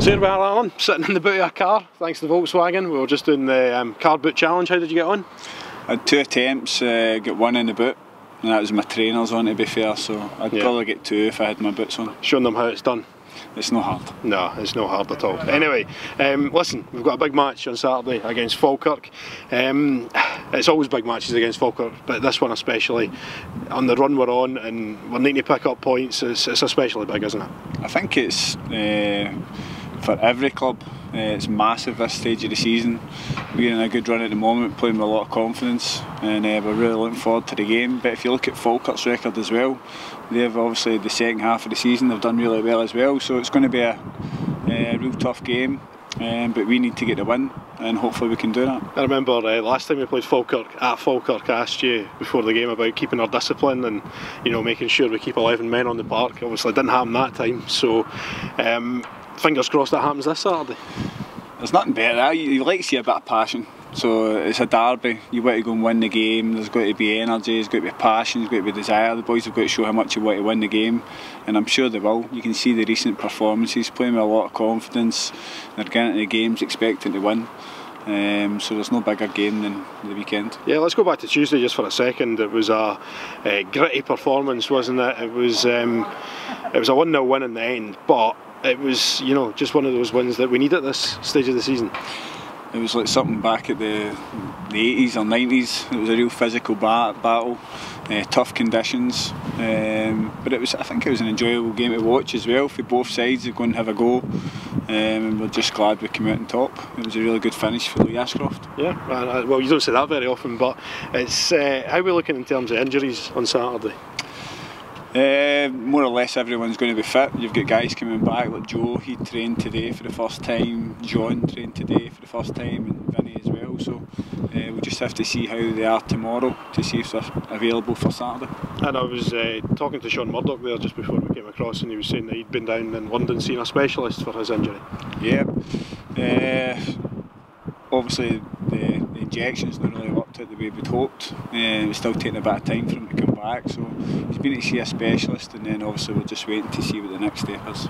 So here we are, Allan, sitting in the boot of a car, thanks to Volkswagen. We were just doing the car boot challenge. How did you get on? I had 2 attempts, got 1 in the boot, and that was my trainers on, to be fair, so I'd probably get 2 if I had my boots on. Showing them how it's done. It's not hard. No, it's not hard at all. Anyway, listen, we've got a big match on Saturday against Falkirk. It's always big matches against Falkirk, but this one especially, on the run we're on and we're needing to pick up points, it's especially big, isn't it? I think it's, for every club, it's massive this stage of the season. We're in a good run at the moment, playing with a lot of confidence, and we're really looking forward to the game. But if you look at Falkirk's record as well, they've obviously the second half of the season they've done really well as well, so it's going to be a real tough game, but we need to get the win and hopefully we can do that. I remember last time we played Falkirk, at Falkirk, I asked you before the game about keeping our discipline and, you know, making sure we keep 11 men on the park. Obviously it didn't happen that time, so fingers crossed that happens this Saturday. There's nothing better. You like to see a bit of passion. So it's a derby, you want to go and win the game, there's got to be energy, there's got to be passion, there's got to be desire. The boys have got to show how much you want to win the game, and I'm sure they will. You can see the recent performances, playing with a lot of confidence, they're getting into the games expecting to win. So there's no bigger game than the weekend. Yeah, let's go back to Tuesday just for a second. It was a gritty performance, wasn't it? It was a 1-0 win in the end, but it was, you know, just one of those wins that we need at this stage of the season. It was like something back at the 80s or 90s. It was a real physical battle, tough conditions, but it was, I think it was an enjoyable game to watch as well for both sides to go and have a go, and we're just glad we came out on top. It was a really good finish for Lee Ashcroft. Yeah, well, you don't say that very often, but it's how are we looking in terms of injuries on Saturday? More or less everyone's going to be fit. You've got guys coming back like Joe, he trained today for the first time, John trained today for the first time, and Vinny as well, so we'll just have to see how they are tomorrow to see if they're available for Saturday. And I was talking to Sean Murdoch there just before we came across, and he was saying that he'd been down in London seeing a specialist for his injury. Yeah, obviously the injections not really worked out the way we'd hoped. It was still taking a bit of time for him to come back, so he's been to see a specialist, and then obviously we're just waiting to see what the next step is.